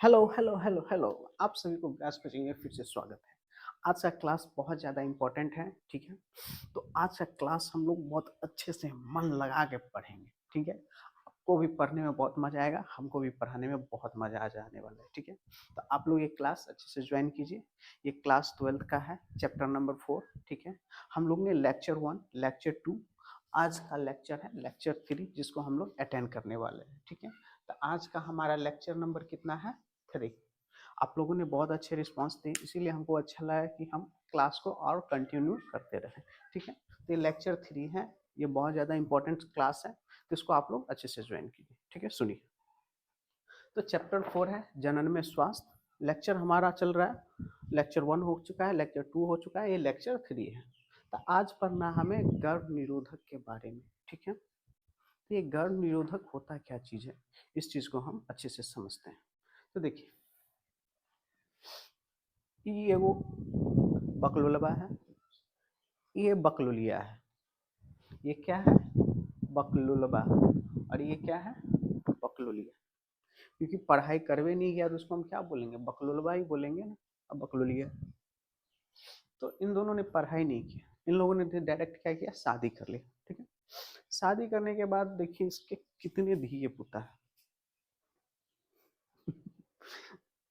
Hello hello hello hello. आप सभी को क्लास कोचिंग में फिर से स्वागत है। आज का क्लास बहुत ज़्यादा इम्पोर्टेंट है, ठीक है। तो आज का क्लास हम लोग बहुत अच्छे से मन लगा के पढ़ेंगे, ठीक है। आपको भी पढ़ने में बहुत मज़ा आएगा, हमको भी पढ़ाने में बहुत मज़ा आ जाने वाला है, ठीक है। तो आप लोग ये क्लास अच्छे से ज्वाइन कीजिए। ये क्लास 12th का है, चैप्टर नंबर 4, ठीक है। हम लोग ने लेक्चर 1, लेक्चर 2, आज का लेक्चर है लेक्चर 3, जिसको हम लोग अटेंड करने वाले हैं, ठीक है। तो आज का हमारा लेक्चर नंबर कितना है? 3। आप लोगों ने बहुत अच्छे रिस्पांस दिए, इसीलिए हमको अच्छा लगा कि हम क्लास को और कंटिन्यू करते रहें, ठीक है। तो ये लेक्चर 3 है, ये बहुत ज़्यादा इंपॉर्टेंट क्लास है, तो इसको आप लोग अच्छे से ज्वाइन कीजिए, ठीक है। सुनिए, तो चैप्टर 4 है जनन में स्वास्थ्य। लेक्चर हमारा चल रहा है, लेक्चर 1 हो चुका है, लेक्चर 2 हो चुका है, ये लेक्चर 3 है। तो आज पढ़ना हमें गर्भ निरोधक के बारे में, ठीक है। तो ये गर्भ निरोधक होता क्या चीज़ है, इस चीज़ को हम अच्छे से समझते हैं। तो देखिए, ये एगो बकलोलबा है, ये बकलोलिया है। ये क्या है? बकलोलबा। और ये क्या है? बकलोलिया। क्योंकि पढ़ाई करवे नहीं गया तो उसको हम क्या बोलेंगे? बकलोलबा ही बोलेंगे ना। अब बकलोलिया, तो इन दोनों ने पढ़ाई नहीं किया, इन लोगों ने डायरेक्ट क्या किया? शादी कर लिया, ठीक है। शादी करने के बाद देखिए इसके कितने धिये पुता है।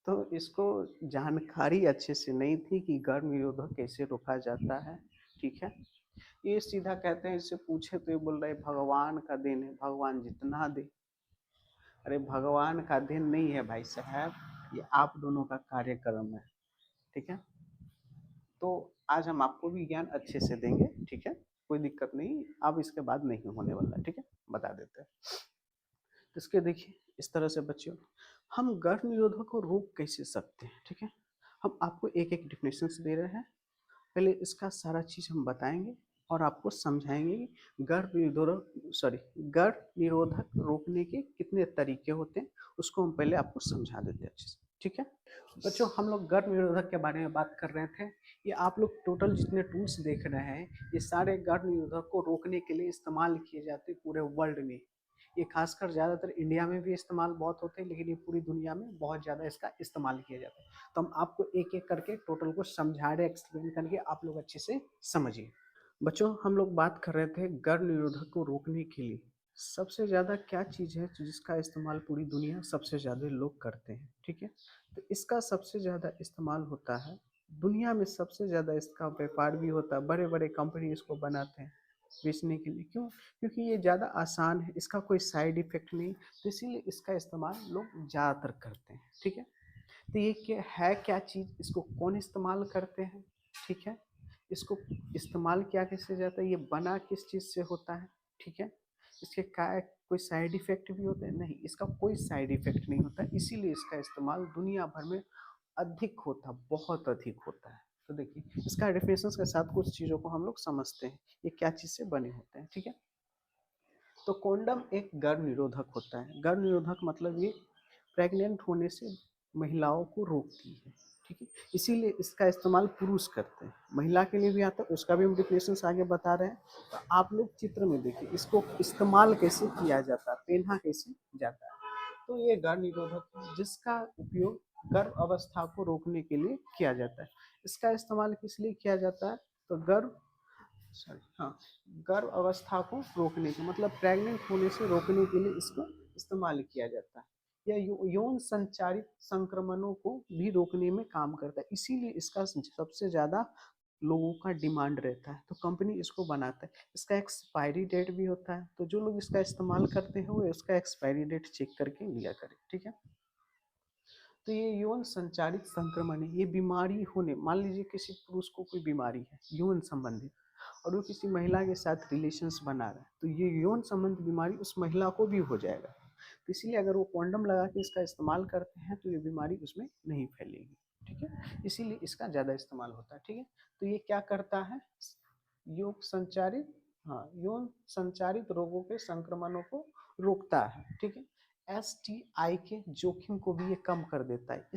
तो इसको जानकारी अच्छे से नहीं थी कि गर्भ निरोधक कैसे रोका जाता है, ठीक है। ये सीधा कहते हैं, इससे पूछे तो ये बोल रहे भगवान का देन है, भगवान जितना दे। अरे भगवान का देन नहीं है भाई साहब, ये आप दोनों का कार्यक्रम है, ठीक है। तो आज हम आपको भी ज्ञान अच्छे से देंगे, ठीक है। कोई दिक्कत नहीं, अब इसके बाद नहीं होने वाला, ठीक है, बता देते हैं। तो इसके देखिए इस तरह से बच्चों, हम गर्भ निरोधक को रोक कैसे सकते हैं, ठीक है। हम आपको एक एक डिफिनेशन दे रहे हैं, पहले इसका सारा चीज़ हम बताएंगे और आपको समझाएंगे कि गर्भ निरोधक रोकने के कितने तरीके होते हैं, उसको हम पहले आपको समझा देते हैं अच्छे से, ठीक है। बच्चों, हम लोग गर्भ निरोधक के बारे में बात कर रहे थे। ये आप लोग टोटल जितने टूल्स देख रहे हैं, ये सारे गर्भ निरोधक को रोकने के लिए इस्तेमाल किए जाते हैं पूरे वर्ल्ड में। ये खासकर ज़्यादातर इंडिया में भी इस्तेमाल बहुत होते हैं, लेकिन ये पूरी दुनिया में बहुत ज़्यादा इसका इस्तेमाल किया जाता है। तो हम आपको एक एक करके टोटल को समझा रहे, एक्सप्लेन करके आप लोग अच्छे से समझिए। बच्चों, हम लोग बात कर रहे थे गर्भ निरोधक को रोकने के लिए सबसे ज़्यादा क्या चीज़ है जिसका इस्तेमाल पूरी दुनिया सबसे ज़्यादा लोग करते हैं, ठीक है। तो इसका सबसे ज़्यादा इस्तेमाल होता है, दुनिया में सबसे ज़्यादा इसका व्यापार भी होता है, बड़े बड़े कंपनी इसको बनाते हैं बेचने के लिए। क्यों? क्योंकि ये ज़्यादा आसान है, इसका कोई साइड इफेक्ट नहीं, तो इसीलिए इसका इस्तेमाल लोग ज़्यादातर करते हैं, ठीक है। तो ये क्या है, क्या चीज़, इसको कौन इस्तेमाल करते हैं, ठीक है। इसको इस्तेमाल क्या कैसे जाता है, ये बना किस चीज़ से होता है, ठीक है। इसके क्या कोई साइड इफेक्ट भी होते हैं? नहीं, इसका कोई साइड इफेक्ट नहीं होता, इसीलिए इसका इस्तेमाल दुनिया भर में अधिक होता, बहुत अधिक होता है। तो देखिए इसका डेफिनेशन के साथ कुछ चीज़ों को हम लोग समझते हैं, ये क्या चीज़ से बने होते हैं, ठीक है। तो कॉन्डम एक गर्भ निरोधक होता है। गर्भ निरोधक मतलब ये प्रेग्नेंट होने से महिलाओं को रोकती है, ठीक है। इसीलिए इसका इस्तेमाल पुरुष करते हैं, महिला के लिए भी आता है, उसका भी हम डिफिनेशन आगे बता रहे हैं। तो आप लोग चित्र में देखिए इसको इस्तेमाल कैसे किया जाता है, पहना कैसे जाता है। तो ये गर्भ निरोधक है जिसका उपयोग गर्भ अवस्था को रोकने के लिए किया जाता है। इसका इस्तेमाल किस लिए किया जाता है? तो हाँ, गर्भ अवस्था को रोकने के मतलब प्रेग्नेंट होने से रोकने के लिए इसको इस्तेमाल किया जाता है। यह यौन संचारित संक्रमणों को भी रोकने में काम करता है, इसीलिए इसका सबसे ज़्यादा लोगों का डिमांड रहता है, तो कंपनी इसको बनाता है। इसका एक्सपायरी डेट भी होता है, तो जो लोग इसका इस्तेमाल करते हैं वो इसका एक्सपायरी डेट चेक करके लिया करें, ठीक है। तो ये यौन संचारित संक्रमण है, ये बीमारी होने, मान लीजिए किसी पुरुष को कोई बीमारी है यौन संबंधित, और वो किसी महिला के साथ रिलेशंस बना रहा है, तो ये यौन संबंधी बीमारी उस महिला को भी हो जाएगा। तो इसीलिए अगर वो कॉन्डम लगा के इसका इस्तेमाल करते हैं तो ये बीमारी उसमें नहीं फैलेगी, ठीक है। इसीलिए इसका ज़्यादा इस्तेमाल होता है, ठीक है। तो ये क्या करता है? योग संचारित, हाँ, यौन संचारित रोगों के संक्रमणों को रोकता है, ठीक है। एसटीआई के जोखिम को भी ये कम कर देता है,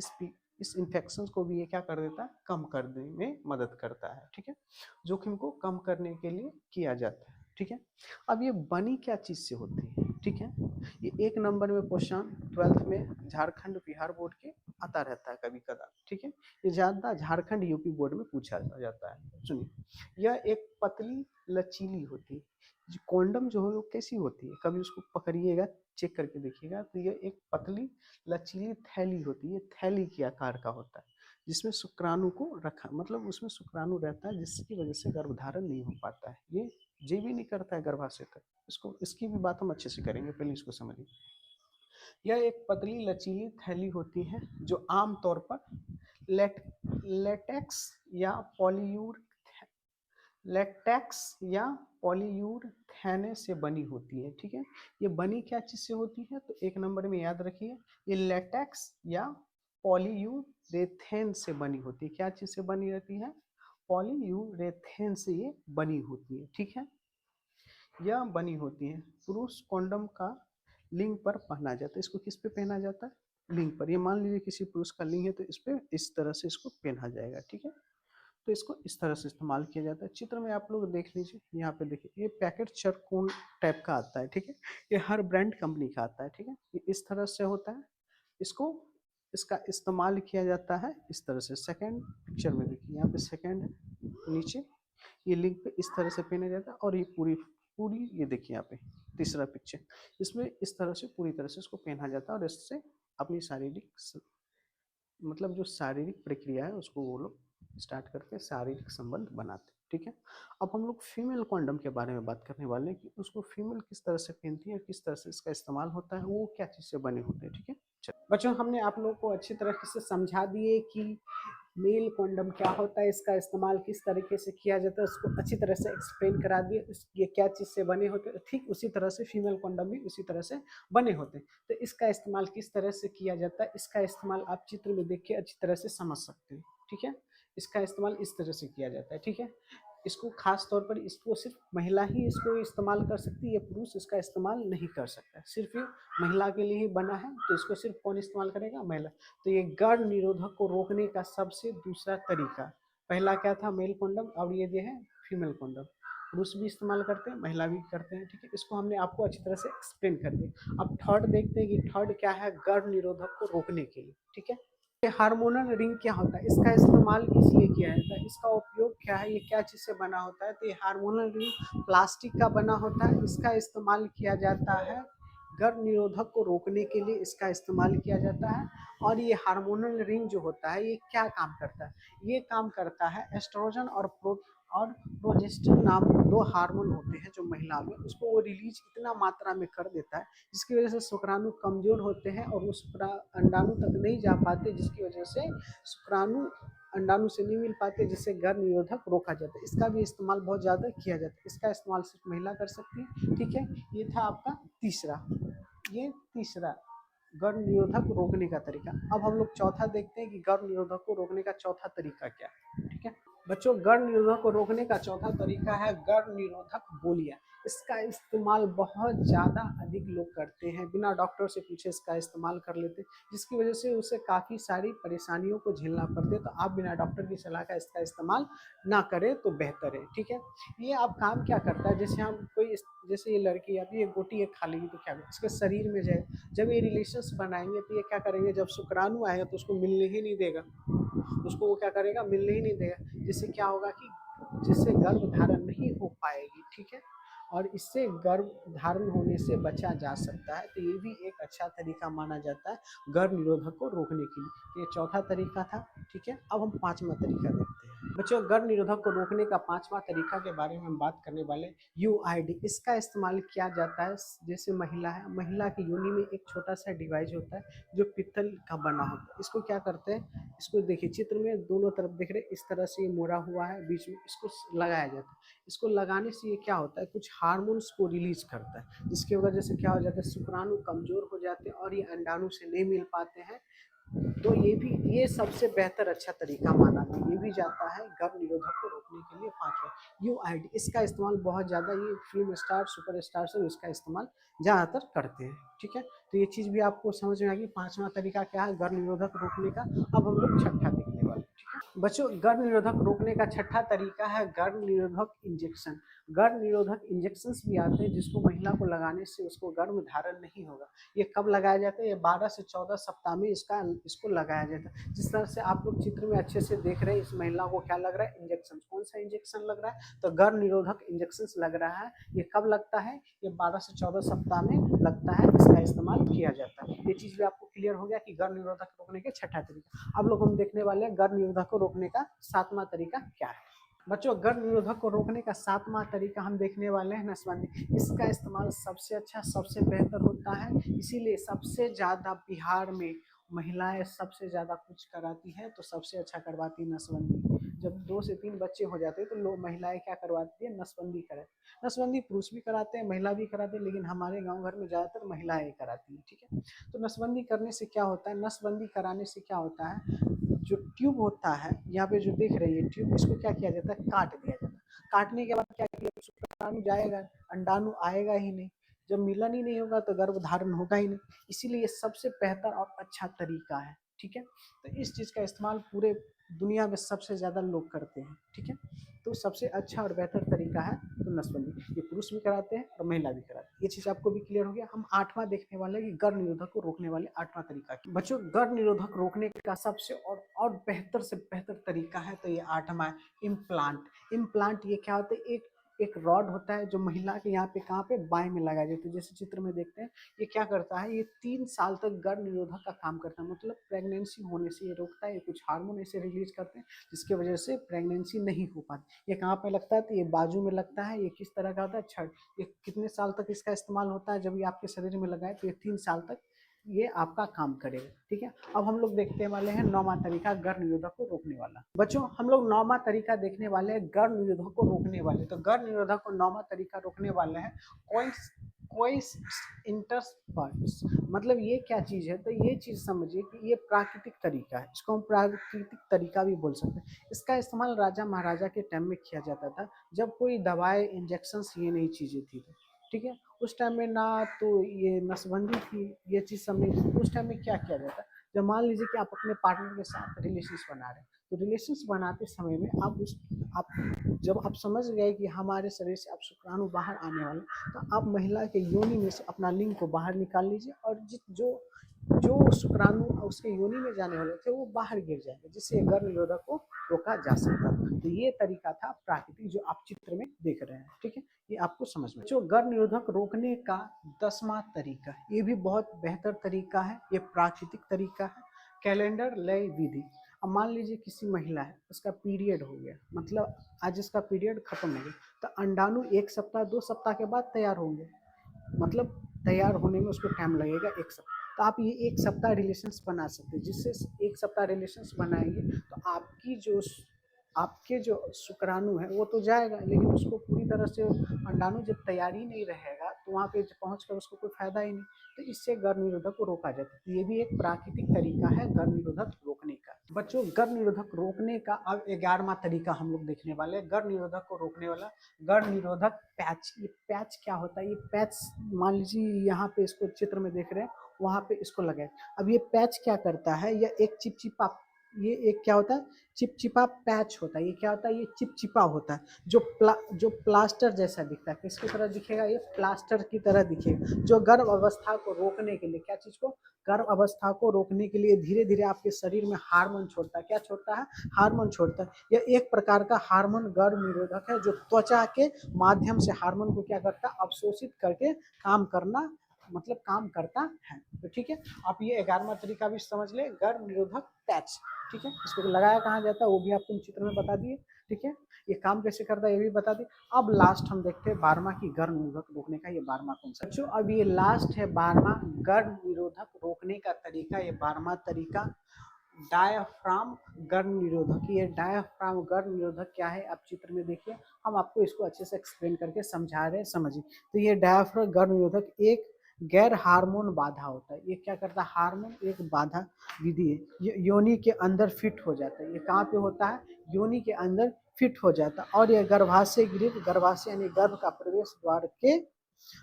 इस इन्फेक्शन को भी ये क्या कर देता है? कम करने में मदद करता है, ठीक है। जोखिम को कम करने के लिए किया जाता है, ठीक है। अब ये बनी क्या चीज़ से होती है? ठीक है। ये 1 नंबर में क्वेश्चन 12th में झारखंड बिहार बोर्ड के आता रहता है कभी कदा, ठीक है। ये ज़्यादा झारखंड यूपी बोर्ड में पूछा जाता है। सुनिए, यह एक पतली लचीली होती है। जो कॉन्डम जो है वो कैसी होती है, कभी उसको पकड़िएगा, चेक करके देखिएगा, तो ये एक पतली लचीली थैली होती है, थैली के आकार का होता है, जिसमें शुक्राणु को रखा, मतलब उसमें शुक्राणु रहता है, जिसकी वजह से गर्भधारण नहीं हो पाता है। ये जीव ही नहीं करता है गर्भाशय तक। इसको, इसकी भी बात हम अच्छे से करेंगे, पहले इसको समझिए। यह एक पतली लचीली थैली होती है जो आमतौर पर लेट लेटेक्स या पॉलीयूर लेटेक्स या पॉलीयूरथेने से बनी होती है, ठीक है। ये बनी क्या चीज से होती है, तो 1 नंबर में याद रखिए, ये लेटेक्स या पॉलीयूरेथेन से बनी होती है। क्या चीज से बनी रहती है, पॉलीयूरेथेन से ये बनी होती है, ठीक है। यह बनी होती है। पुरुष कॉन्डम का लिंग पर पहना जाता है। इसको किस पे पहना जाता है, लिंग पर। ये मान लीजिए किसी पुरुष का लिंग है तो इस पे इस तरह से इसको पहना जाएगा, ठीक है। तो इसको इस तरह से इस्तेमाल किया जाता है। चित्र में आप लोग देख लीजिए, यहाँ पे देखिए, ये पैकेट चरकोन टाइप का आता है, ठीक है। ये हर ब्रांड कंपनी का आता है, ठीक है। ये इस तरह से होता है। इसको, इसका इस्तेमाल किया जाता है इस तरह से। सेकंड पिक्चर में देखिए, यहाँ पे सेकंड है, नीचे ये लिंक पे इस तरह से पहना जाता है, और ये पूरी पूरी ये देखिए यहाँ पे तीसरा पिक्चर, इसमें इस तरह से पूरी तरह से इसको पहना जाता है, और इससे अपनी शारीरिक मतलब जो शारीरिक प्रक्रिया है उसको वो लोग स्टार्ट करके शारीरिक संबंध बनाते हैं, ठीक है। अब हम लोग फीमेल कॉन्डम के बारे में बात करने वाले हैं कि उसको फीमेल किस तरह से पहनती है, किस तरह से इसका इस्तेमाल होता है, वो क्या चीज़ से बने होते हैं, ठीक है। चलो बच्चों, हमने आप लोगों को अच्छी तरह से समझा दिए कि मेल कॉन्डम क्या होता है, इसका इस्तेमाल किस तरीके से किया जाता है, उसको अच्छी तरह से एक्सप्लेन करा दिए, ये क्या चीज़ से बने होते हैं। ठीक उसी तरह से फीमेल कॉन्डम भी उसी तरह से बने होते हैं। तो इसका इस्तेमाल किस तरह से किया जाता है, इसका इस्तेमाल आप चित्र में देख के अच्छी तरह से समझ सकते हैं, ठीक है। इसका इस्तेमाल इस तरह से किया जाता है, ठीक है। इसको खास तौर पर इसको सिर्फ महिला ही इसको इस्तेमाल कर सकती है, ये पुरुष इसका इस्तेमाल नहीं कर सकता। सिर्फ ये महिला के लिए ही बना है, तो इसको सिर्फ कौन इस्तेमाल करेगा, महिला। तो ये गर्भ निरोधक को रोकने का सबसे दूसरा तरीका, पहला क्या था, मेल कॉन्डम, और ये है फीमेल कॉन्डम। पुरुष भी इस्तेमाल करते हैं, महिला भी करते हैं, ठीक है। इसको हमने आपको अच्छी तरह से एक्सप्लेन कर दिया। अब थर्ड देखते हैं कि थर्ड क्या है, गर्भ निरोधक को रोकने के लिए, ठीक है। हार्मोनल रिंग क्या होता है, इसका इस्तेमाल इसलिए किया जाता है, इसका उपयोग क्या है, ये क्या चीज़ से बना होता है, तो ये हार्मोनल रिंग प्लास्टिक का बना होता है। इसका इस्तेमाल किया जाता है गर्भ निरोधक को रोकने के लिए, इसका इस्तेमाल किया जाता है। और ये हार्मोनल रिंग जो होता है ये क्या काम करता है, ये काम करता है एस्ट्रोजन और प्रोजेस्टेरोन नाम 2 हार्मोन होते हैं जो महिला में, उसको वो रिलीज इतना मात्रा में कर देता है जिसकी वजह से शुक्राणु कमजोर होते हैं और वो अंडाणु तक नहीं जा पाते, जिसकी वजह से शुक्राणु अंडाणु से नहीं मिल पाते, जिससे गर्भ निरोधक रोका जाता है। इसका भी इस्तेमाल बहुत ज़्यादा किया जाता है। इसका इस्तेमाल सिर्फ महिला कर सकती है, ठीक है। ये था आपका तीसरा, ये तीसरा गर्भ निरोधक रोकने का तरीका। अब हम लोग चौथा देखते हैं कि गर्भ निरोधक को रोकने का चौथा तरीका क्या है, ठीक है। बच्चों, गर्भ निरोधक को रोकने का चौथा तरीका है गर्भ निरोधक गोलियां। इसका इस्तेमाल बहुत ज़्यादा अधिक लोग करते हैं, बिना डॉक्टर से पूछे इसका इस्तेमाल कर लेते हैं, जिसकी वजह से उसे काफ़ी सारी परेशानियों को झेलना पड़ता है। तो आप बिना डॉक्टर की सलाह का इसका इस्तेमाल ना करें तो बेहतर है, ठीक है। ये आप काम क्या करता है, जैसे हम कोई, जैसे ये लड़की अभी ये गोटी एक खा लेगी तो क्या इसके शरीर में जाए, जब ये रिलेशंस बनाएंगे तो ये क्या करेंगे, जब शुक्राणु आएगा तो उसको मिलने ही नहीं देगा, उसको वो क्या करेगा, मिलने ही नहीं देगा, जिससे क्या होगा कि जिससे गर्भ धारण नहीं हो पाएगी, ठीक है। और इससे गर्भ धारण होने से बचा जा सकता है। तो ये भी एक अच्छा तरीका माना जाता है गर्भ निरोधक को रोकने के लिए। ये चौथा तरीका था, ठीक है। अब हम पांचवा तरीका देखते हैं। बच्चों, गर्भ निरोधक को रोकने का पांचवा तरीका के बारे में हम बात करने वाले यूआईडी। इसका इस्तेमाल किया जाता है, जैसे महिला है, महिला की योनि में एक छोटा सा डिवाइस होता है जो पित्तल का बना होता है। इसको क्या करते हैं, इसको देखिए चित्र में दोनों तरफ देख रहे, इस तरह से ये मोड़ा हुआ है, बीच में इसको लगाया जाता है। इसको लगाने से ये क्या होता है, कुछ हार्मोन्स को रिलीज करता है, जिसकी वजह से क्या हो जाता है, शुक्राणु कमजोर हो जाते हैं और ये अंडाणु से नहीं मिल पाते हैं। तो ये सबसे बेहतर अच्छा तरीका माना ये भी जाता है गर्भ निरोधक को रोकने के लिए। पांचवा यूआईडी, इसका इस्तेमाल बहुत ज़्यादा ये फिल्म स्टार, सुपर स्टार से इसका इस्तेमाल ज़्यादातर करते हैं। ठीक है, तो ये चीज़ भी आपको समझ में आ गई। पांचवा तरीका क्या है गर्भ निरोधक रोकने का। अब हम लोग छठा देखने वाले हैं। ठीक है बच्चों, गर्भ निरोधक रोकने का छठा तरीका है गर्भ निरोधक इंजेक्शन। गर्भ निरोधक इंजेक्शन भी आते हैं जिसको महिला को लगाने से उसको गर्भ धारण नहीं होगा। ये कब लगाया जाता है? ये 12 से 14 सप्ताह में इसको लगाया जाता है। जिस तरह से आप लोग चित्र में अच्छे से देख रहे हैं, इस महिला को क्या लग रहा है? इंजेक्शन। कौन सा इंजेक्शन लग रहा है? तो गर्भ निरोधक इंजेक्शन लग रहा है। ये कब लगता है? ये 12 से 14 सप्ताह में लगता है, इसका इस्तेमाल किया जाता है। ये चीज भी आपको क्लियर हो गया कि गर्भ निरोधक रोकने के छठा तरीका। अब लोग हम देखने वाले हैं गर्भ निरोधक को रोकने का सातवां तरीका क्या है। बच्चों, गर्भ निरोधक को रोकने का सातवां तरीका हम देखने वाले हैं नसबंदी। इसका इस्तेमाल सबसे अच्छा, सबसे बेहतर होता है, इसीलिए सबसे ज्यादा बिहार में महिलाएं सबसे ज्यादा कुछ कराती है तो सबसे अच्छा करवाती है नसबंदी। जब 2 से 3 बच्चे हो जाते हैं तो लोग महिलाएं क्या करवाती है? नसबंदी कराती। नसबंदी पुरुष भी कराते हैं, महिला भी कराते हैं, लेकिन हमारे गांव घर में ज्यादातर महिलाएं कराती हैं। ठीक है, तो नसबंदी करने से क्या होता है? नसबंदी कराने से क्या होता है? जो ट्यूब होता है, यहाँ पे जो देख रही है ट्यूब, इसको क्या किया जाता है? काट दिया जाता है। काटने के बाद क्या किया? शुक्राणु जाएगा, अंडाणु आएगा ही नहीं। जब मिलन ही नहीं होगा तो गर्भ धारण होगा ही नहीं। इसीलिए ये सबसे बेहतर और अच्छा तरीका है। ठीक है, तो इस चीज का इस्तेमाल पूरे दुनिया में सबसे ज्यादा लोग करते हैं। ठीक है, तो सबसे अच्छा और बेहतर तरीका है तो नसबंदी। ये पुरुष भी कराते हैं और महिला भी कराते हैं। ये चीज आपको भी क्लियर हो गया। हम आठवां देखने वाले हैं कि गर्भ निरोधक को रोकने वाले आठवां तरीका। बच्चों, गर्भ निरोधक रोकने का सबसे और बेहतर से बेहतर तरीका है तो ये आठवां है, इम्प्लांट। इम्प्लांट ये क्या होता है? एक एक रॉड होता है जो महिला के यहाँ पे कहाँ पे? बाएं में लगाया जाता है। जैसे चित्र में देखते हैं, ये क्या करता है? ये 3 साल तक गर्भ निरोधक का काम करता है, मतलब प्रेगनेंसी होने से ये रोकता है। ये कुछ हार्मोन ऐसे रिलीज करते हैं जिसकी वजह से प्रेगनेंसी नहीं हो पाती। ये कहाँ पे लगता है? तो ये बाजू में लगता है। ये किस तरह का होता है? छड़। ये कितने साल तक इसका इस्तेमाल होता है? जब ये आपके शरीर में लगाए तो ये 3 साल तक ये आपका काम करेगा। ठीक है, अब हम लोग देखने वाले हैं नौवां तरीका गर्भ निरोधक को रोकने वाला। बच्चों, हम लोग नौवां तरीका देखने वाले हैं गर्भ निरोधक को रोकने वाले। तो गर्भ निरोधक को नौवां तरीका रोकने वाले हैं कोई इंटरस्पर्स। मतलब ये क्या चीज है? तो ये चीज समझिए कि ये प्राकृतिक तरीका है। इसको हम प्राकृतिक तरीका भी बोल सकते हैं। इसका इस्तेमाल राजा महाराजा के टाइम में किया जाता था, जब कोई दवाएं, इंजेक्शन ये नई चीजें थी। ठीक है, उस टाइम में ना तो ये नसबंदी थी, ये चीज सब नहीं थी। उस टाइम में क्या किया जाता है? जब मान लीजिए कि आप अपने पार्टनर के साथ रिलेशंस बना रहे हैं, तो रिलेशंस बनाते समय में आप जब आप समझ गए कि हमारे शरीर से अब शुक्राणु बाहर आने वाला, तो आप महिला के योनि में से अपना लिंग को बाहर निकाल लीजिए और जो जो शुक्राणु उसके योनि में जाने वाले थे वो बाहर गिर जाएंगे, जिससे गर्भ निरोधक को रोका जा सकता था। तो ये तरीका था प्राकृतिक जो आप चित्र में देख रहे हैं। ठीक है, ये आपको समझ में। जो गर्भ निरोधक रोकने का 10वां तरीका, ये भी बहुत बेहतर तरीका है। ये प्राकृतिक तरीका है, कैलेंडर लय विधि। अब मान लीजिए किसी महिला है, उसका पीरियड हो गया, मतलब आज इसका पीरियड खत्म हो गया, तो अंडाणु 1 सप्ताह 2 सप्ताह के बाद तैयार होंगे। मतलब तैयार होने में उसको टाइम लगेगा 1 सप्ताह। तो आप ये 1 सप्ताह रिलेशंस बना सकते हैं। जिससे 1 सप्ताह रिलेशंस बनाएंगे तो आपके जो शुक्राणु है वो तो जाएगा, लेकिन उसको पूरी तरह से अंडाणु जब तैयार ही नहीं रहेगा तो वहाँ पे पहुँच कर उसको कोई फायदा ही नहीं। तो इससे गर्भ निरोधक को रोका जाता है। तो ये भी एक प्राकृतिक तरीका है गर्भ निरोधक रोकने का। बच्चों, गर्भ निरोधक रोकने का अब 11वां तरीका हम लोग देखने वाले हैं। गर्भ निरोधक को रोकने वाला गर्भ निरोधक पैच। ये पैच क्या होता है? ये पैच मान लीजिए यहाँ पे इसको चित्र में देख रहे हैं, वहां पे इसको लगाए। अब ये पैच क्या करता है? यह एक चिपचिपा, ये एक क्या होता है? चिपचिपा पैच होता है। ये क्या होता है? ये चिपचिपा होता है, जो प्लास्टर जैसा दिखता है। किसकी तरह दिखेगा? ये प्लास्टर की तरह दिखेगा, जो गर्भ अवस्था को रोकने के लिए, क्या चीज को? गर्भ अवस्था को रोकने के लिए धीरे धीरे आपके शरीर में हार्मोन छोड़ता है। क्या छोड़ता है? हार्मोन छोड़ता है। यह एक प्रकार का हार्मोन गर्भ निरोधक है, जो त्वचा के माध्यम से हार्मोन को क्या करता है? अवशोषित करके काम करना, मतलब काम करता है। तो ठीक है, आप ये 11वां तरीका भी समझ ले, गर्भ निरोधक पैच। ठीक है, इसको लगाया कहाँ जाता है वो भी आपको चित्र में बता दिए। ठीक है, ये काम कैसे करता है ये भी बता दिए। अब लास्ट हम देखते हैं 12वां की गर्भ निरोधक रोकने का। ये 12वां कौन सा? बच्चों, अब ये लास्ट है 12वां गर्भ निरोधक रोकने का तरीका। ये 12वां तरीका डायाफ्राम गर्भ निरोधक। ये डायाफ्राम गर्भ निरोधक क्या है? आप चित्र में देखिए, हम आपको इसको अच्छे से एक्सप्लेन करके समझा रहे हैं, समझिए। तो ये डायाफ्राम गर्भ निरोधक एक गैर हार्मोन बाधा होता है। ये क्या करता है? हार्मोन एक बाधा विधि है। ये योनि के अंदर फिट हो जाता है। ये कहाँ पे होता है? योनि के अंदर फिट हो जाता है। और ये गर्भाशय गृह, गर्भाशय यानी गर्भ का प्रवेश द्वार के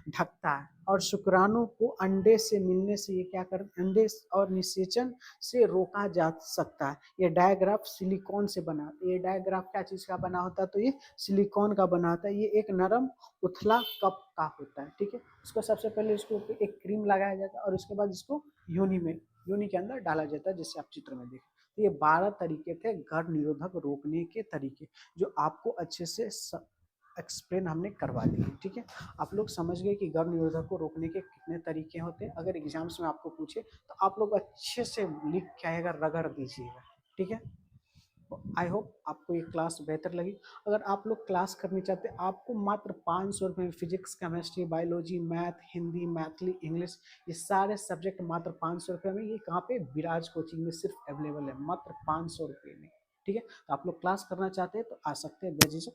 ढकता है, और शुक्राणु को अंडे से मिलने से ये क्या कर अंडे और निषेचन से रोका जा सकता है। ये डायग्राफ सिलिकॉन से बना, ये डायग्राफ क्या चीज का बना होता है, तो ये सिलिकॉन का बना होता है। ये एक नरम उथला कप का होता है, ठीक है। उसको सबसे पहले इसको एक क्रीम लगाया जाता है और उसके बाद इसको योनि के अंदर डाला जाता है, जैसे आप चित्र में देखें। तो ये 12 तरीके थे गर्भ निरोधक रोकने के तरीके, जो आपको अच्छे से एक्सप्लेन हमने करवा दिए, ठीक है। आप लोग समझ गए कि गर्भ निरोधक को रोकने के कितने तरीके होते हैं। अगर एग्जाम्स में आपको पूछे तो आप लोग अच्छे से लिख के आएगा, रगड़ दीजिएगा, ठीक है। आई होप आपको ये क्लास बेहतर लगी। अगर आप लोग क्लास करनी चाहते हैं, आपको मात्र 500 रुपये में physics, chemistry, biology, math, Hindi, Maithili, English, ये सारे सब्जेक्ट मात्र 500 रुपये में। ये कहाँ पे, विराज कोचिंग में सिर्फ अवेलेबल है, मात्र 500 रुपये में, ठीक है। तो आप लोग क्लास करना चाहते हैं तो आ सकते हैं बेझिझक।